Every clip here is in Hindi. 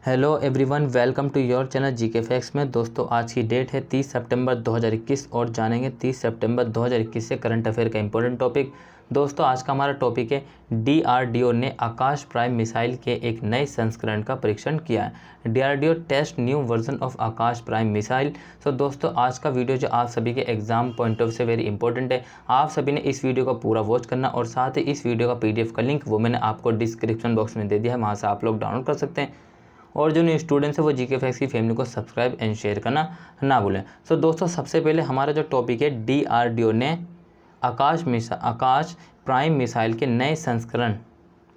Hello everyone, welcome to your channel GK facts में। दोस्तों, आज की डेट है 30 सितंबर 2021 और जानेंगे 30 सितंबर 2021 से करंट अफेयर का इंपॉर्टेंट टॉपिक। दोस्तों, आज का हमारा टॉपिक है डीआरडीओ ने आकाश प्राइम मिसाइल के एक नए संस्करण का परीक्षण किया है। DRDO test new version of Akash prime missile. So दोस्तों, आज का वीडियो जो आप सभी के एग्जाम पॉइंट ऑफ से वेरी इंपॉर्टेंट है। आप सभी ने इस वीडियो को पूरा वॉच करना और साथ ही इस वीडियो का पीडीएफ का लिंक वो मैंने आपको डिस्क्रिप्शन बॉक्स में दे दिया है, वहाँ से आप लोग डाउनलोड कर सकते हैं। और जो न्यू स्टूडेंट्स है वो जीके फैक्ट्स की फैमिली को सब्सक्राइब एंड शेयर करना ना भूलें। सो दोस्तों, सबसे पहले हमारा जो टॉपिक है डीआरडीओ ने आकाश प्राइम मिसाइल के नए संस्करण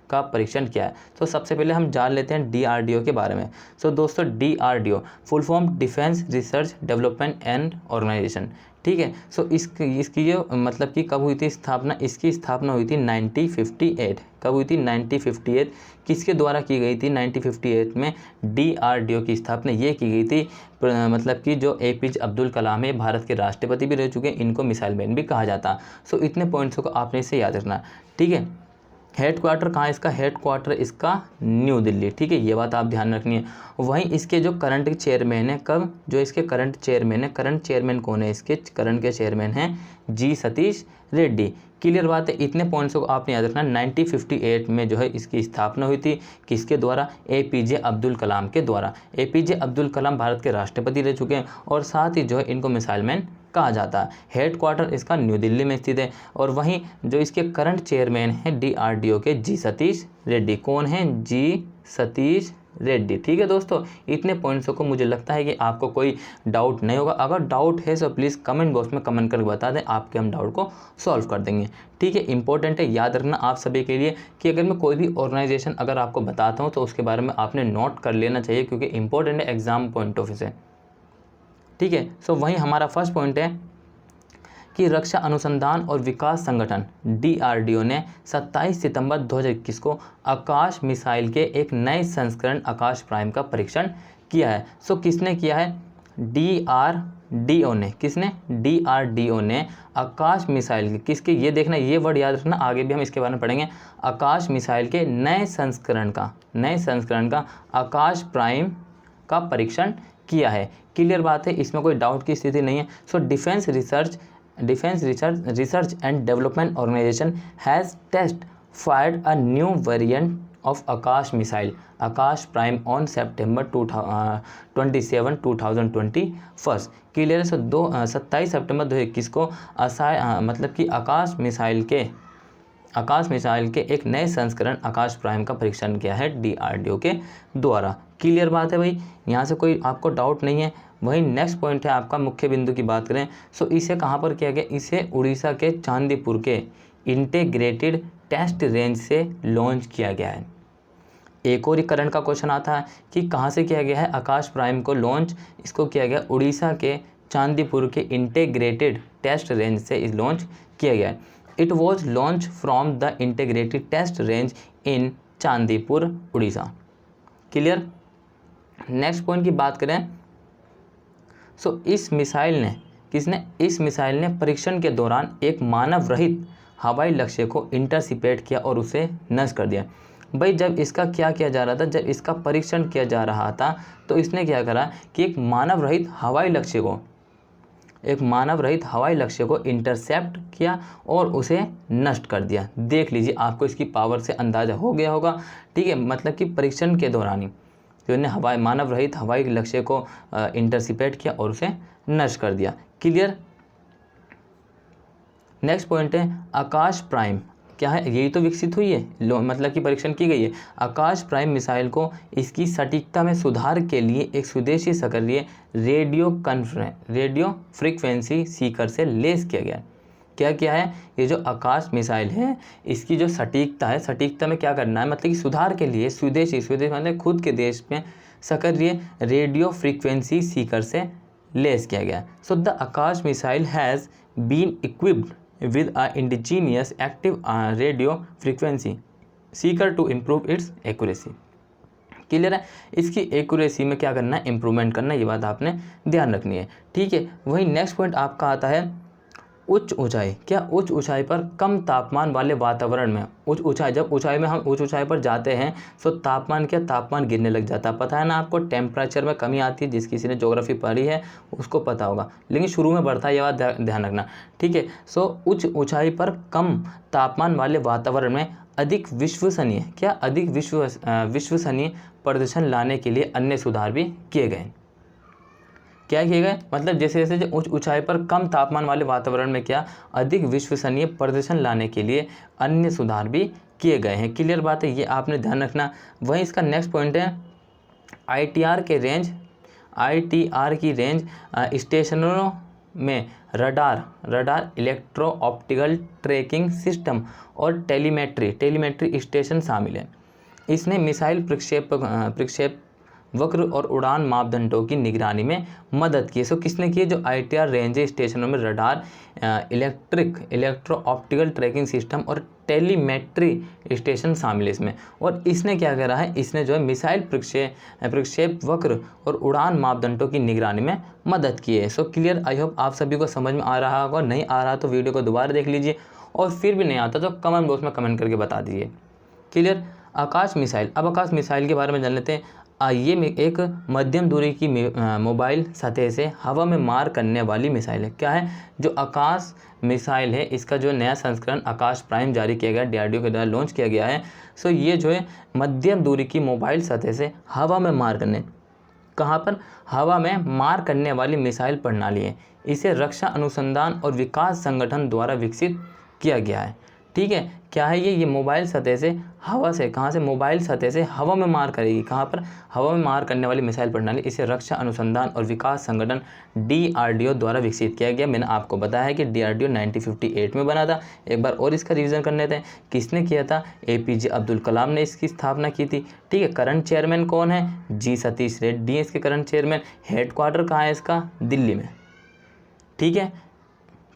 का परीक्षण किया है। तो सबसे पहले हम जान लेते हैं डीआरडीओ के बारे में। सो दोस्तों, DRDO full form defence research development and organisation, ठीक है। सो इसकी जो मतलब कि कब हुई थी स्थापना, इसकी स्थापना हुई थी 1958। कब हुई थी? 1958। किसके द्वारा की गई थी? 1958 में डीआरडीओ की स्थापना ये की गई थी। मतलब कि जो एपीजे अब्दुल कलाम है, भारत के राष्ट्रपति भी रह चुके हैं, इनको मिसाइल मैन भी कहा जाता। सो इतने पॉइंट्स को आपने इसे याद रखना, ठीक है। हेड क्वार्टर कहाँ है इसका? हेड क्वार्टर इसका न्यू दिल्ली, ठीक है, ये बात आप ध्यान रखनी है। वहीं इसके जो करंट चेयरमैन है, कब जो इसके करंट चेयरमैन है, करंट चेयरमैन कौन है? इसके करंट के चेयरमैन हैं जी सतीश रेड्डी। क्लियर बात है, इतने पॉइंट्स को आपने याद रखना। 1958 में जो है इसकी स्थापना हुई थी, किसके द्वारा? एपीजे अब्दुल कलाम के द्वारा। एपीजे अब्दुल कलाम भारत के राष्ट्रपति रह चुके हैं और साथ ही जो है इनको मिसाइल मैन कहा जाता है। हेड क्वार्टर इसका न्यू दिल्ली में स्थित है। और वहीं जो इसके करंट चेयरमैन हैं डीआरडीओ के जी सतीश रेड्डी। कौन है? जी सतीश रेड्डी, ठीक है दोस्तों। इतने पॉइंट्स को मुझे लगता है कि आपको कोई डाउट नहीं होगा। अगर डाउट है तो प्लीज़ कमेंट बॉक्स में कमेंट करके बता दें, आपके हम डाउट को सॉल्व कर देंगे, ठीक है। इंपॉर्टेंट है, याद रखना आप सभी के लिए कि अगर मैं कोई भी ऑर्गेनाइजेशन अगर आपको बताता हूँ तो उसके बारे में आपने नोट कर लेना चाहिए, क्योंकि इंपॉर्टेंट है एग्जाम पॉइंट ऑफ व्यू से, ठीक है। सो वहीं हमारा फर्स्ट पॉइंट है कि रक्षा अनुसंधान और विकास संगठन डीआरडीओ ने 27 सितंबर 2021 को आकाश मिसाइल के एक नए संस्करण आकाश प्राइम का परीक्षण किया है। सो किसने किया है? डीआरडीओ ने। किसने? डीआरडीओ ने आकाश मिसाइल के, किसके, ये देखना, ये वर्ड याद रखना, आगे भी हम इसके बारे में पढ़ेंगे। आकाश मिसाइल के नए संस्करण का आकाश प्राइम का परीक्षण किया है। क्लियर बात है, इसमें कोई डाउट की स्थिति नहीं है। So defence research and development organisation has test fired a new variant of Akash missile Akash prime on September 27, 2021। Clear है। सो 27 सितंबर 2021 को मतलब कि आकाश मिसाइल के एक नए संस्करण आकाश प्राइम का परीक्षण किया है डीआरडीओ के द्वारा। क्लियर बात है भाई, यहाँ से कोई आपको डाउट नहीं है। वहीं नेक्स्ट पॉइंट है आपका मुख्य बिंदु की बात करें। सो इसे कहाँ पर किया गया? इसे उड़ीसा के चांदीपुर के इंटीग्रेटेड टेस्ट रेंज से लॉन्च किया गया है। एक और करंट का क्वेश्चन आता है कि कहाँ से किया गया है आकाश प्राइम को लॉन्च? इसको किया गया उड़ीसा के चांदीपुर के इंटीग्रेटेड टेस्ट रेंज से लॉन्च किया गया है। It was launch from the integrated test range in Chandipur, Orissa. Clear. Next point की बात करें, सो इस मिसाइल ने परीक्षण के दौरान एक मानव रहित हवाई लक्ष्य को इंटरसेप्ट किया और उसे नष्ट कर दिया। भाई, जब इसका क्या किया जा रहा था, जब इसका परीक्षण किया जा रहा था तो इसने क्या करा कि एक मानव रहित हवाई लक्ष्य को इंटरसेप्ट किया और उसे नष्ट कर दिया। देख लीजिए, आपको इसकी पावर से अंदाज़ा हो गया होगा, ठीक है। मतलब कि परीक्षण के दौरान ही जो ने मानव रहित हवाई लक्ष्य को इंटरसेप्ट किया और उसे नष्ट कर दिया। क्लियर। नेक्स्ट पॉइंट है आकाश प्राइम क्या है? यही तो विकसित हुई है, मतलब कि परीक्षण की गई है। आकाश प्राइम मिसाइल को इसकी सटीकता में सुधार के लिए एक स्वदेशी सक्रिय रेडियो फ्रीक्वेंसी सीकर से लेस किया गया। क्या किया है? ये जो आकाश मिसाइल है इसकी जो सटीकता है, सटीकता में क्या करना है, मतलब कि सुधार के लिए स्वदेशी मतलब खुद के देश में सक्रिय रेडियो फ्रीक्वेंसी सीकर से लेस किया गया। So the Akash missile has been equipped with a indigenous active radio frequency seeker to improve its accuracy। Clear है। इसकी एक्यूरेसी में क्या करना है? इंप्रूवमेंट करना है, ये बात आपने ध्यान रखनी है, ठीक है। वहीं नेक्स्ट पॉइंट आपका आता है उच्च ऊंचाई, क्या उच्च ऊंचाई पर कम तापमान वाले वातावरण में, उच्च ऊंचाई, जब ऊंचाई में हम उच्च ऊंचाई पर जाते हैं तो तापमान, क्या तापमान गिरने लग जाता है। पता है ना आपको, टेम्परेचर में कमी आती है, जिस किसी ने ज्योग्राफी पढ़ी है उसको पता होगा, लेकिन शुरू में बढ़ता है, ये बात ध्यान रखना, ठीक है। सो उच्च ऊंचाई पर कम तापमान वाले वातावरण में अधिक विश्वसनीय, क्या अधिक विश्वसनीय प्रदर्शन लाने के लिए अन्य सुधार भी किए गए। क्या किए गए, मतलब जैसे जैसे जो उच्च ऊंचाई पर कम तापमान वाले वातावरण में क्या अधिक विश्वसनीय प्रदर्शन लाने के लिए अन्य सुधार भी किए गए हैं। क्लियर बात है, ये आपने ध्यान रखना। वहीं इसका नेक्स्ट पॉइंट है आईटीआर की रेंज स्टेशनों में radar electro optical tracking system और टेलीमेट्री स्टेशन शामिल है। इसने मिसाइल प्रक्षेप वक्र और उड़ान मापदंडों की निगरानी में मदद की। सो किसने की, जो आईटीआर रेंज स्टेशनों में radar electro optical tracking system और टेलीमेट्री स्टेशन शामिल है इसमें। और इसने क्या करा है, इसने जो है मिसाइल प्रक्षेप वक्र और उड़ान मापदंडों की निगरानी में मदद की है। सो क्लियर, आई होप आप सभी को समझ में आ रहा होगा। नहीं आ रहा तो वीडियो को दोबारा देख लीजिए, और फिर भी नहीं आता तो कमेंट बॉक्स में कमेंट करके बता दीजिए। क्लियर। आकाश मिसाइल, अब आकाश मिसाइल के बारे में जान लेते हैं। ये एक मध्यम दूरी की मोबाइल सतह से हवा में मार करने वाली मिसाइल है। क्या है, जो आकाश मिसाइल है, इसका जो नया संस्करण आकाश प्राइम जारी किया गया, डीआरडीओ के द्वारा लॉन्च किया गया है। सो ये जो है मध्यम दूरी की मोबाइल सतह से हवा में मार करने, कहाँ पर, हवा में मार करने वाली मिसाइल प्रणाली है। इसे रक्षा अनुसंधान और विकास संगठन द्वारा विकसित किया गया है। ठीक है, क्या है ये मोबाइल सतह से हवा से, कहाँ से, मोबाइल सतह से हवा में मार करेगी, कहाँ पर, हवा में मार करने वाली मिसाइल प्रणाली। इसे रक्षा अनुसंधान और विकास संगठन डीआरडीओ द्वारा विकसित किया गया। मैंने आपको बताया है कि डीआरडीओ 1958 में बना था। एक बार और इसका रिवीजन कर लेते हैं, किसने किया था, एपीजे अब्दुल कलाम ने इसकी स्थापना की थी। ठीक है, करंट चेयरमैन कौन है, जी सतीश रेड्डी है इसके करंट चेयरमैन। हेडक्वार्टर कहाँ है इसका, दिल्ली में। ठीक है,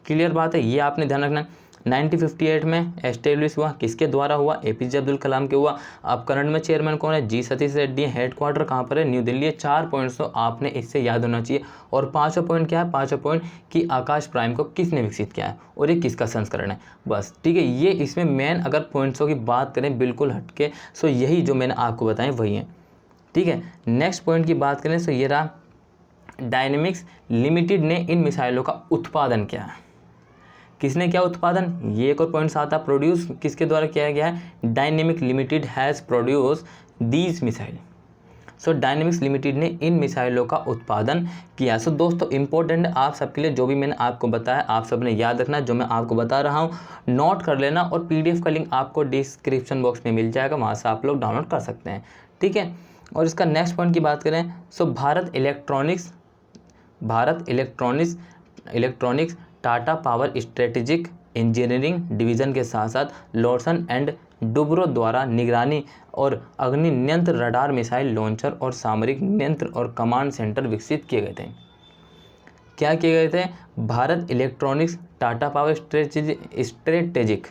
क्लियर बात है, ये आपने ध्यान रखना। 1958 में एस्टेब्लिश हुआ, किसके द्वारा हुआ, एपीजे अब्दुल कलाम के हुआ। अब करंट में चेयरमैन कौन है, जी सतीश रेड्डी। हेडक्वार्टर कहाँ पर है, न्यू दिल्ली है। 4 पॉइंट्स तो आपने इससे याद होना चाहिए। और 5वां पॉइंट क्या है, 5वां पॉइंट कि आकाश प्राइम को किसने विकसित किया है और ये किसका संस्करण है, बस। ठीक है, ये इसमें मेन अगर पॉइंट्सों की बात करें बिल्कुल हटके, सो यही जो मैंने आपको बताएं वही है। ठीक है, नेक्स्ट पॉइंट की बात करें तो ये रहा, डायनेमिक्स लिमिटेड ने इन मिसाइलों का उत्पादन किया है। किसने क्या उत्पादन, ये एक और पॉइंट्स आता, प्रोड्यूस किसके द्वारा किया गया है, dynamic limited has produce these missile. So dynamics limited ने इन मिसाइलों का उत्पादन किया। सो दोस्तों इंपॉर्टेंट आप सबके लिए, जो भी मैंने आपको बताया आप सब ने याद रखना, जो मैं आपको बता रहा हूँ नोट कर लेना, और पीडीएफ का लिंक आपको डिस्क्रिप्शन बॉक्स में मिल जाएगा, वहाँ से आप लोग डाउनलोड कर सकते हैं। ठीक है, और इसका नेक्स्ट पॉइंट की बात करें, so Bharat electronics Tata power strategic engineering division के साथ साथ लॉर्सन एंड डुब्रो द्वारा निगरानी और अग्नि नियंत्रण रडार मिसाइल लॉन्चर और सामरिक नियंत्रण और कमांड सेंटर विकसित किए गए थे। क्या किए गए थे, Bharat electronics Tata power strategic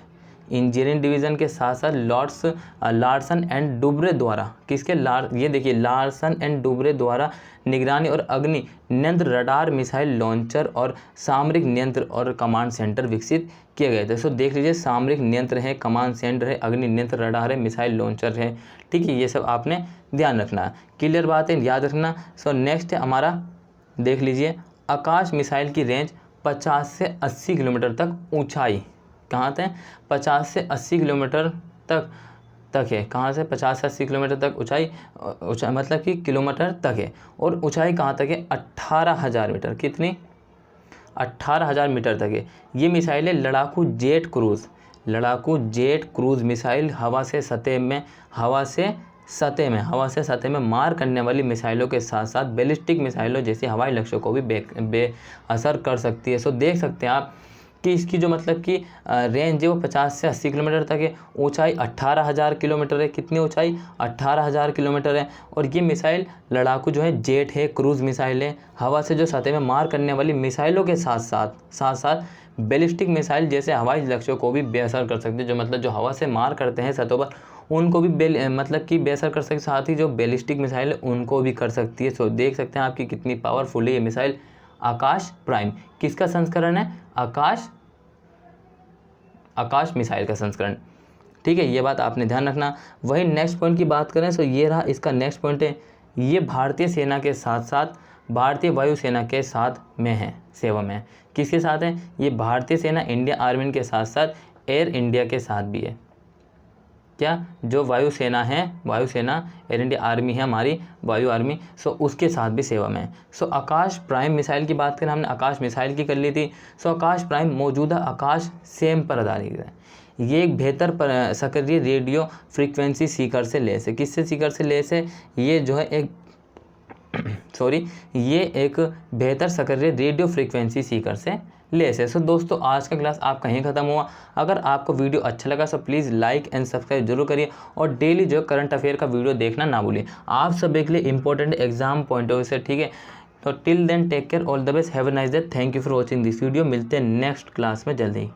engineering division के साथ साथ लार्सन एंड डुब्रे द्वारा, किसके ये देखिए, लार्सन एंड डुब्रे द्वारा निगरानी और अग्नि नियंत्रण रडार मिसाइल लॉन्चर और सामरिक नियंत्रण और कमांड सेंटर विकसित किए गए थे। सो देख लीजिए, सामरिक नियंत्रण है, कमांड सेंटर है, अग्नि नियंत्रण रडार है, मिसाइल लॉन्चर है। ठीक है, ये सब आपने ध्यान रखना है। क्लियर बात है, याद रखना। सो नेक्स्ट है हमारा, देख लीजिए, आकाश मिसाइल की रेंज 50 से 80 किलोमीटर तक ऊंचाई, कहाँ तक, 50 से 80 किलोमीटर तक है। कहाँ से, 50 से 80 किलोमीटर तक ऊंचाई मतलब कि किलोमीटर तक है। और ऊंचाई कहाँ तक है, 18,000 मीटर। कितनी, 18,000 मीटर तक है। ये मिसाइल है लड़ाकू जेट क्रूज मिसाइल, हवा से सतह में मार करने वाली मिसाइलों के साथ साथ बैलिस्टिक मिसाइलों जैसे हवाई लक्ष्यों को भी बेअसर कर सकती है। सो देख सकते हैं आप कि इसकी जो मतलब कि रेंज है वो 50 से 80 किलोमीटर तक है, ऊंचाई 18,000 किलोमीटर है। कितनी ऊंचाई, 18,000 किलोमीटर है। और ये मिसाइल लड़ाकू जो है जेट है, क्रूज मिसाइल है, हवा से जो सतह में मार करने वाली मिसाइलों के साथ बैलिस्टिक मिसाइल जैसे हवाई लक्ष्यों को भी बेअसर कर सकते हैं। जो मतलब जो हवा से मार करते हैं सतहों पर, उनको भी मतलब कि बेअसर कर सकते, साथ ही जो बैलिस्टिक मिसाइल है उनको भी कर सकती है। सो देख सकते हैं आपकी कितनी पावरफुल है ये मिसाइल। आकाश प्राइम किसका संस्करण है, आकाश आकाश मिसाइल का संस्करण। ठीक है, ये बात आपने ध्यान रखना। वही नेक्स्ट पॉइंट की बात करें तो ये रहा इसका नेक्स्ट पॉइंट है, ये भारतीय सेना के साथ साथ भारतीय वायुसेना के साथ में है, सेवा में है। किसके साथ है? ये भारतीय सेना इंडियन आर्मी के साथ साथ एयर इंडिया के साथ भी है। क्या? जो वायुसेना है, वायुसेना एयर इंडिया आर्मी है हमारी वायु आर्मी, सो उसके साथ भी सेवा में है। सो आकाश प्राइम मिसाइल की बात करें, हमने आकाश मिसाइल की कर ली थी। सो आकाश प्राइम मौजूदा आकाश सेम पर आधारित है। ये एक बेहतर सक्रिय रेडियो फ्रीक्वेंसी सीकर से लेस है। किससे सीकर से लेस है? ये जो है एक ये एक बेहतर सक्रिय रेडियो फ्रीक्वेंसी सीकर से लेस है। सो दोस्तों, आज का क्लास आपका यहीं ख़त्म हुआ। अगर आपको वीडियो अच्छा लगा तो प्लीज़ लाइक एंड सब्सक्राइब जरूर करिए और डेली जो करंट अफेयर का वीडियो देखना ना भूलिए। आप सभी के लिए important exam point of view से, ठीक है। तो till then take care, all the best, have a nice day, thank you for watching this video. मिलते हैं नेक्स्ट क्लास में जल्दी।